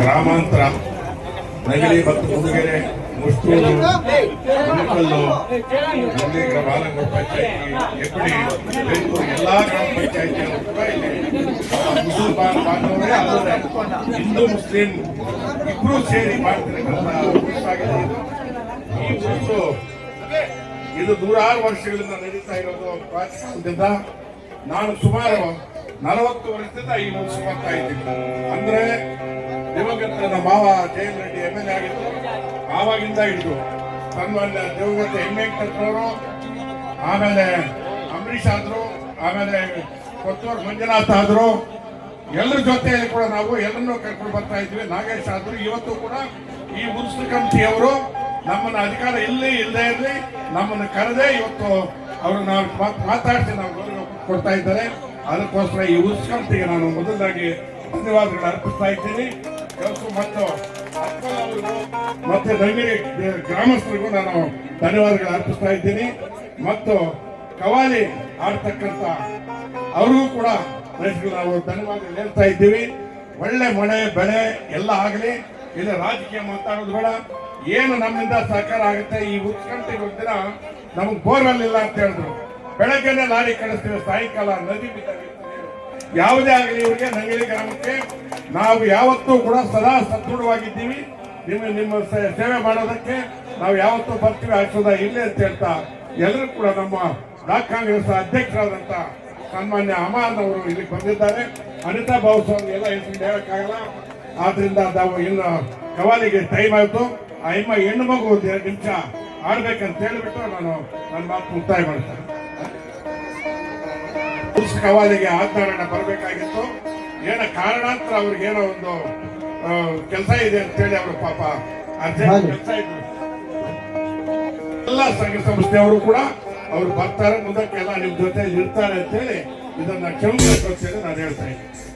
ಗ್ರಾಮಾಂತರ ನಗರಿ ಮತ್ತು ಮುದುಗೆರೆ ಮುಷ್ಟೂರು ಮುಳಕಲ್ಲು ನಂದಿ ಬಾಲಂಗೂರು ಪಂಚಾಯತಿ ಹೆಬ್ಬಡಿ ಬೆಂಗಳೂರು ಎಲ್ಲಾ ಗ್ರಾಮ ಪಂಚಾಯತಿಗಳು ಕೂಡ ಇಲ್ಲಿ ಮುಸ್ಲಿಂ ಬಾಂಧವರೇ ಅಲ್ಲದೆ ಹಿಂದೂ ಮುಸ್ಲಿಂ ಇಬ್ರು ಸೇರಿ ಮಾಡ್ತಿರತಕ್ಕಂಥ ಉತ್ಸಾಗಿದೆ ಈ ಉತ್ಸವ ಇದು ನೂರಾರು ವರ್ಷಗಳಿಂದ ನಡೀತಾ ಇರೋದು ಪ್ರಾಚೀನದಿಂದ. ನಾನು ಸುಮಾರು 40 ವರ್ಷದಿಂದ ಈ ಉತ್ಸವ ಮಾಡ್ತಾ ಇದ್ದೀನಿ. ಅಂದ್ರೆ ದಿವಂಗತ ನಮ್ಮ ಮಾವ ಜಯನ್ ರೆಡ್ಡಿ MLA ಆಗಿತ್ತು, ಆವಾಗಿಂದ ಹಿಡಿದು ಸನ್ಮಾನ್ಯ ದಿವಂಗತ ವೆಂಕಟೇಶ್ವರವರು, ಆಮೇಲೆ ಅಂಬರೀಷ್ ಆದ್ರು, ಆಮೇಲೆ ಕೊತ್ತೂರು ಮಂಜುನಾಥ್ ಆದ್ರು, ಎಲ್ಲರ ಜೊತೆಯಲ್ಲಿ ಕೂಡ ನಾವು ಎಲ್ಲರನ್ನೂ ಕರ್ಕೊಂಡು ಬರ್ತಾ ಇದ್ವಿ. ನಾಗೇಶ್ ಆದ್ರು. ಇವತ್ತು ಕೂಡ ಈ ಉತ್ಸವ ಕಮಿಟಿಯವರು ನಮ್ಮನ್ನ ಅಧಿಕಾರ ಇಲ್ಲದೆ ಇರಲಿ ನಮ್ಮನ್ನು ಕರೆದೇ ಇವತ್ತು ಅವರು ನಾವು ಮಾತಾಡಿಸಿ ನಾವು ಗೌರವ ಕೊಡ್ತಾ ಇದ್ದಾರೆ. ಅದಕ್ಕೋಸ್ಕರ ಈ ಉತ್ಸವ ಕಮಿಟಿಗೆ ನಾನು ಮೊದಲಾಗಿ ಧನ್ಯವಾದಗಳು ಅರ್ಪಿಸ್ತಾ ಇದ್ದೀನಿ. ಮತ್ತು ಮತ್ತೆ ದಂಗಿರಿ ಗ್ರಾಮಸ್ಥರಿಗೂ ನಾನು ಧನ್ಯವಾದಗಳು ಅರ್ಪಿಸ್ತಾ ಇದ್ದೀನಿ. ಮತ್ತು ಕವಾಲಿ ಆಡ್ತಕ್ಕಂಥ ಅವ್ರಿಗೂ ಕೂಡ ನಾವು ಧನ್ಯವಾದಗಳು ಹೇಳ್ತಾ ಇದ್ದೀವಿ. ಒಳ್ಳೆ ಮಳೆ ಬೆಳೆ ಎಲ್ಲ ಆಗಲಿ, ಇಲ್ಲಿ ರಾಜಕೀಯ ಮಾತಾಡೋದು ಬೇಡ. ಏನು ನಮ್ಮಿಂದ ಸಹಕಾರ ಆಗುತ್ತೆ. ಈ ಉತ್ಕಂಠೆಗೆ ಒಂದಿನ ನಮಗೆ ಬೋರ್ವೆಲ್ ಇಲ್ಲ ಅಂತ ಹೇಳಿದ್ರು, ಬೆಳಗ್ಗೆನೆ ಲಾರಿ ಕಳಿಸ್ತೀವಿ, ಸಾಯಂಕಾಲ ನದಿ ಬಿದ್ದಾಗ ಯಾವುದೇ ಆಗಲಿ ಇವರಿಗೆ ನಂಗಿಲಿ ಗ್ರಾಮಕ್ಕೆ ನಾವು ಯಾವತ್ತೂ ಕೂಡ ಸದಾ ಸದೃಢವಾಗಿದ್ದೀವಿ. ನಿಮ್ಮ ಸೇವೆ ಮಾಡೋದಕ್ಕೆ ನಾವು ಯಾವತ್ತೂ ಬರ್ತೀವಿ, ಹಾಕ್ಸೋದ ಇಲ್ಲೇ ಅಂತ ಹೇಳ್ತಾ ಎಲ್ಲರೂ ಕೂಡ ನಮ್ಮ ಬ್ಲಾಕ್ ಕಾಂಗ್ರೆಸ್ ಅಧ್ಯಕ್ಷರಾದಂತ ಸನ್ಮಾನ್ಯ ಅಮಾನ್ ಅವರು ಇಲ್ಲಿ ಬಂದಿದ್ದಾರೆ. ಅನಿತಾ ಬಾಬು ಎಲ್ಲ ಹೆಸರು ಹೇಳಕ್ಕಾಗಲ್ಲ. ಆದ್ರಿಂದ ನಾವು ಇನ್ನು ಕವಾಲಿಗೆ ಟೈಮ್ ಆಯ್ತು. ಆ ಹೆಣ್ಣು ಮಗು 2 ನಿಮಿಷ ಆಡ್ಬೇಕಂತ ಹೇಳಿಬಿಟ್ಟು ನಾನು ನನ್ನ ಮಾತು ಮುಕ್ತಾಯ ಮಾಡ್ತೇನೆ. ಕವಾಲಿಗೆ ಆಧಾರಣ ಬರಬೇಕಾಗಿತ್ತು. ಏನೋ ಕಾರಣಾಂತರ ಅವ್ರಿಗೆ ಏನೋ ಒಂದು ಕೆಲಸ ಇದೆ ಅಂತ ಹೇಳಿ ಅವರು ಪಾಪ ಅರ್ಜೆಂಟ್ ಕೆಲಸ ಇದ್ರು. ಎಲ್ಲ ಸಂಘ ಸಂಸ್ಥೆಯವರು ಕೂಡ ಅವ್ರು ಬರ್ತಾರೆ, ಮುಂದಕ್ಕೆಲ್ಲ ನಿಮ್ ಜೊತೆ ಇರ್ತಾರೆ ಅಂತ ಹೇಳಿ ಇದನ್ನ ಕ್ಷಮಿಸಬೇಕು ಅಂತ ಹೇಳಿ ನಾನು ಹೇಳ್ತಾ ಇದ್ದೀನಿ.